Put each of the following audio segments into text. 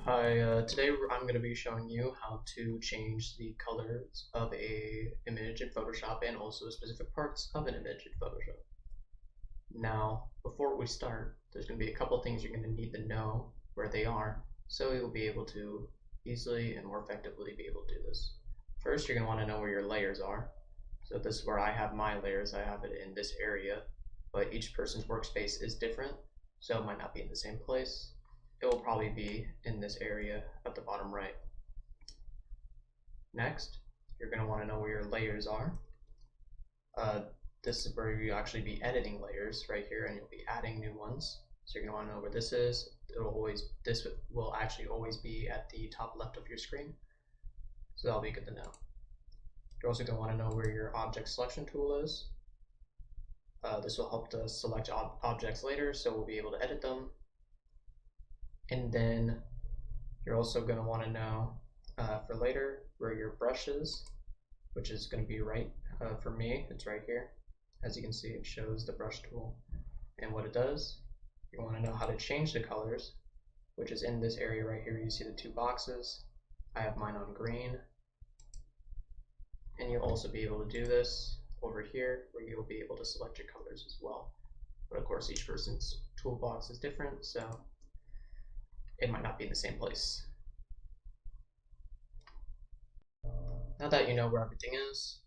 Hi, today I'm going to be showing you how to change the colors of a image in Photoshop and also specific parts of an image in Photoshop. Now, before we start, there's going to be a couple things you're going to need to know where they are so you'll be able to easily and more effectively be able to do this. First, you're going to want to know where your layers are. So this is where I have my layers. I have it in this area, but each person's workspace is different, so it might not be in the same place. It will probably be in this area at the bottom right. Next, you're going to want to know where your layers are. This is where you actually be editing layers right here, and you'll be adding new ones. So you're going to want to know where this is. This will actually always be at the top left of your screen. So that'll be good to know. You're also going to want to know where your object selection tool is. This will help to select objects later, so we'll be able to edit them. And then you're also going to want to know for later where your brush is, which is going to be right, for me, it's right here. As you can see, it shows the brush tool and what it does. You want to know how to change the colors, which is in this area right here. You see the two boxes. I have mine on green. And you'll also be able to do this over here where you'll be able to select your colors as well. But of course, each person's toolbox is different, so it might not be in the same place. Now that you know where everything is,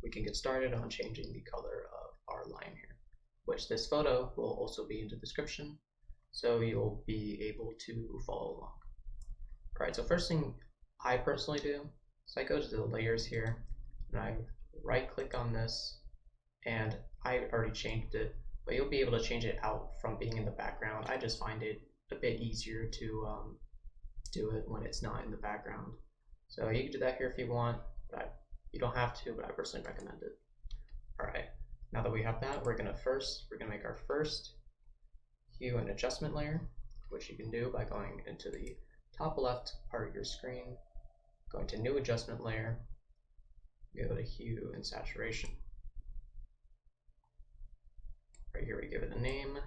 we can get started on changing the color of our line here, which this photo will also be in the description, so you'll be able to follow along. Alright, so first thing I personally do is I go to the layers here, and I right click on this, and I already changed it, but you'll be able to change it out from being in the background. I just find it a bit easier to do it when it's not in the background. So you can do that here if you want, but you don't have to, but I personally recommend it. Alright, now that we have that, we're gonna make our first hue and adjustment layer, which you can do by going into the top left part of your screen, going to new adjustment layer, go to hue and saturation. Right here we give it a name.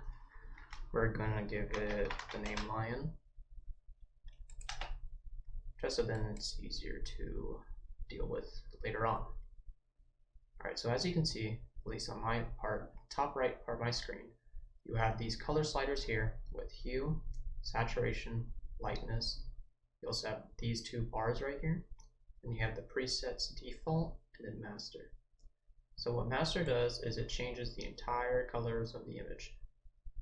We're gonna give it the name Lion, just so then it's easier to deal with later on. Alright, so as you can see, at least on my part, top right part of my screen, you have these color sliders here with hue, saturation, lightness. You also have these two bars right here, and you have the presets default and then master. So what master does is it changes the entire colors of the image.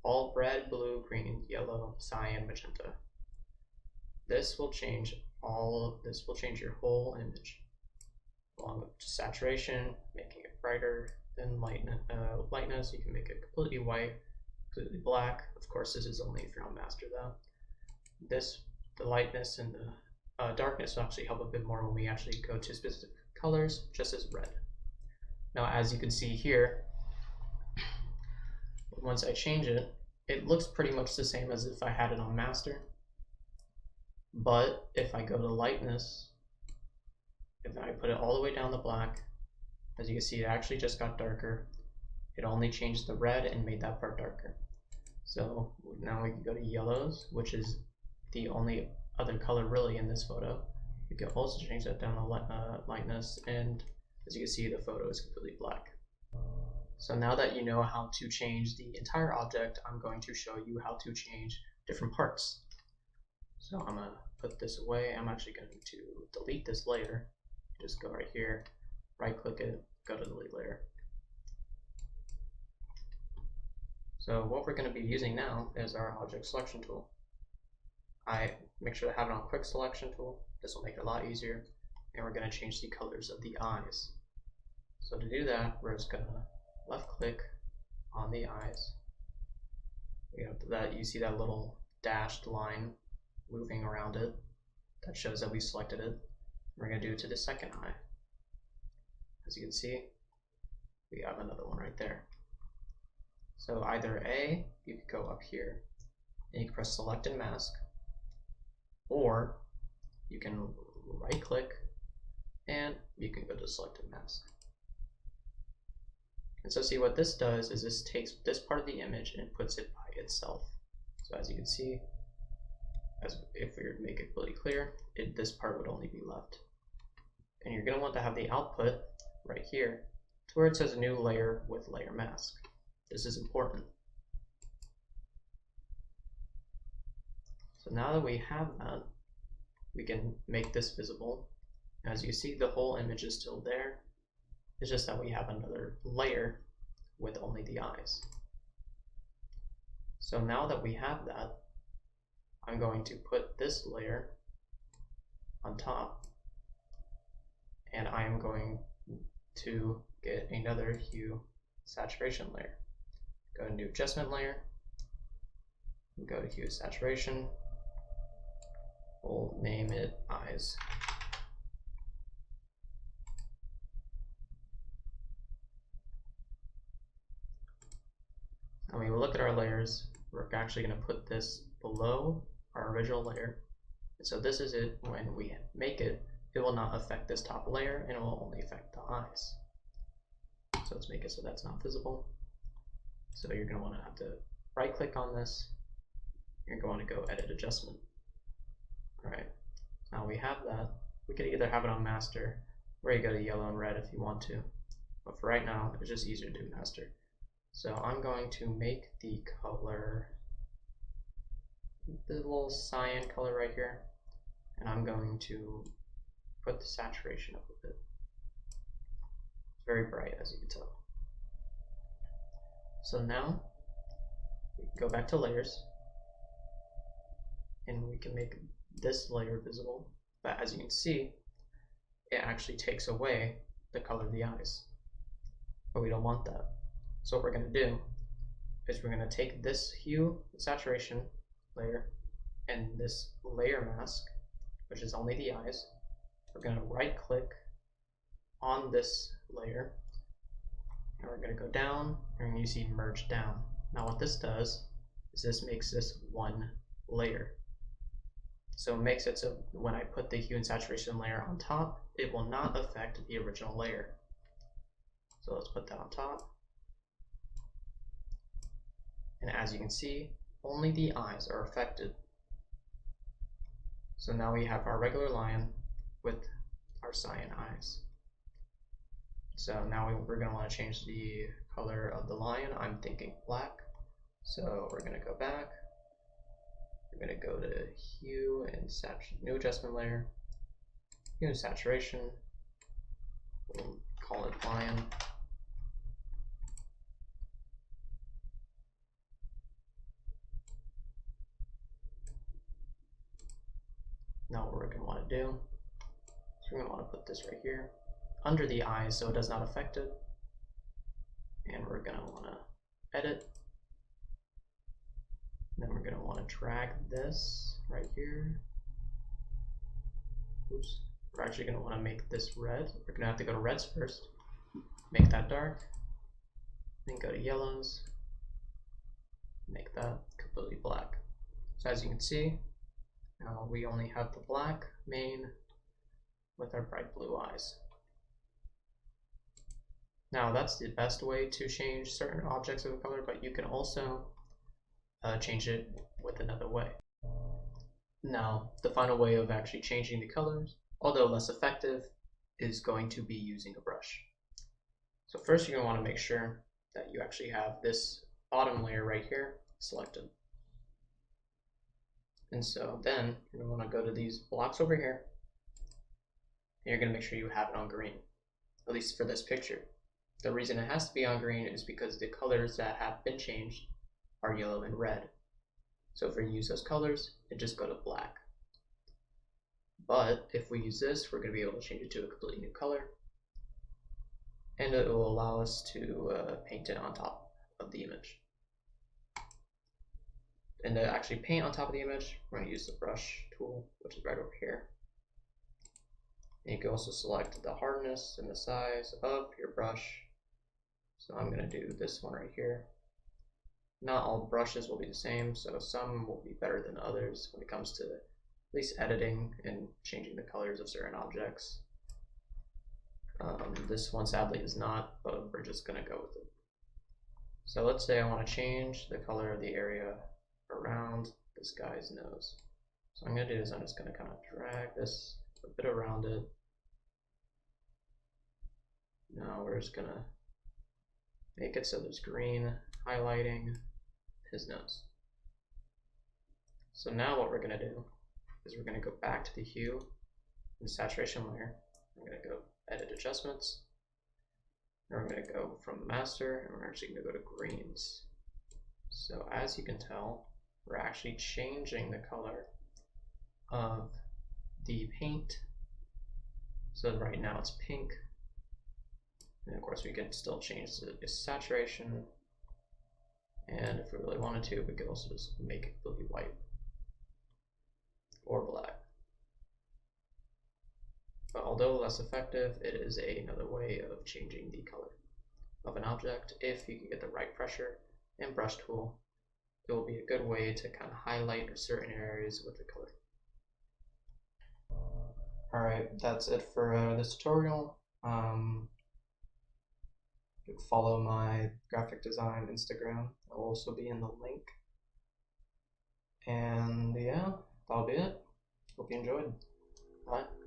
All red, blue, green, yellow, cyan, magenta. This will change your whole image. Along with saturation, making it brighter, then lightness, you can make it completely white, completely black. Of course, this is only if you're on master though. The lightness and the darkness will actually help a bit more when we actually go to specific colors, just as red. Now, as you can see here, once I change it, it looks pretty much the same as if I had it on master. But if I go to lightness, if I put it all the way down to black, as you can see, it actually just got darker. It only changed the red and made that part darker. So now we can go to yellows, which is the only other color really in this photo. We can also change that down to lightness, and as you can see, the photo is completely black. So now that you know how to change the entire object, I'm going to show you how to change different parts. So I'm going to put this away. I'm actually going to delete this layer. Just go right here, right click it, go to delete layer. So what we're going to be using now is our object selection tool. I make sure to have it on quick selection tool. This will make it a lot easier. And we're going to change the colors of the eyes. So to do that, we're just going to left click on the eyes. You see that little dashed line moving around it. That shows that we selected it. We're going to do it to the second eye. As you can see, we have another one right there. So either A, you could go up here and you can press select and mask, or you can right click and you can go to select and mask. And so see what this does is this takes this part of the image and puts it by itself. So as you can see, as if we were to make it really clear, this part would only be left. And you're going to want to have the output right here to where it says new layer with layer mask. This is important. So now that we have that, we can make this visible. As you see, the whole image is still there. It's just that we have another layer with only the eyes. So now that we have that, I'm going to put this layer on top, and I am going to get another hue saturation layer. Go to new adjustment layer, go to hue saturation, we'll name it eyes. And when we look at our layers, we're actually going to put this below our original layer. And so this is it. When we make it, it will not affect this top layer, and it will only affect the eyes. So let's make it so that's not visible. So you're going to want to have to right click on this. You're going to go edit adjustment. All right, now we have that. We could either have it on master, or you go to yellow and red if you want to. But for right now, it's just easier to do master. So I'm going to make the color the little cyan color right here, and I'm going to put the saturation up a bit. It's very bright, as you can tell. So now we can go back to layers, and we can make this layer visible, but as you can see, it actually takes away the color of the eyes, but we don't want that. So what we're going to do is we're going to take this hue saturation layer and this layer mask, which is only the eyes. We're going to right click on this layer, and we're going to go down, and you see merge down. Now what this does is this makes this one layer. So it makes it so when I put the hue and saturation layer on top, it will not affect the original layer. So let's put that on top. And as you can see, only the eyes are affected. So now we have our regular lion with our cyan eyes. So now we're going to want to change the color of the lion. I'm thinking black. So we're going to go back. We're going to go to hue and new adjustment layer, hue and saturation. We'll call it lion. Now what we're going to want to do is we're going to want to put this right here under the eyes so it does not affect it. And we're going to want to edit. And then we're going to want to drag this right here. Oops. We're actually going to want to make this red. We're going to have to go to reds first. Make that dark. Then go to yellows. Make that completely black. So as you can see, now we only have the black main with our bright blue eyes. Now that's the best way to change certain objects of the color, but you can also change it with another way. Now the final way of actually changing the colors, although less effective, is going to be using a brush. So first you're going to want to make sure that you actually have this bottom layer right here selected. And so then you're going to want to go to these blocks over here, and you're going to make sure you have it on green, at least for this picture. The reason it has to be on green is because the colors that have been changed are yellow and red. So if we use those colors, it just go to black. But if we use this, we're going to be able to change it to a completely new color, and it will allow us to paint it on top of the image. And to actually paint on top of the image, we're going to use the brush tool, which is right over here. And you can also select the hardness and the size of your brush. So I'm going to do this one right here. Not all brushes will be the same, so some will be better than others when it comes to at least editing and changing the colors of certain objects. This one sadly is not, but we're just going to go with it. So let's say I want to change the color of the area around this guy's nose. So what I'm going to do is I'm just going to kind of drag this a bit around it. Now we're just going to make it so there's green highlighting his nose. So now what we're going to do is we're going to go back to the hue and saturation layer. I'm going to go edit adjustments. And we're going to go from master and we're actually going to go to greens. So as you can tell, we're actually changing the color of the paint. So right now it's pink. And of course we can still change the saturation. And if we really wanted to, we could also just make it completely white or black. But although less effective, it is another way of changing the color of an object. If you can get the right pressure and brush tool, it will be a good way to kind of highlight certain areas with the color. Alright, that's it for this tutorial. You can follow my graphic design Instagram. It will also be in the link. And yeah, that'll be it. Hope you enjoyed. Bye.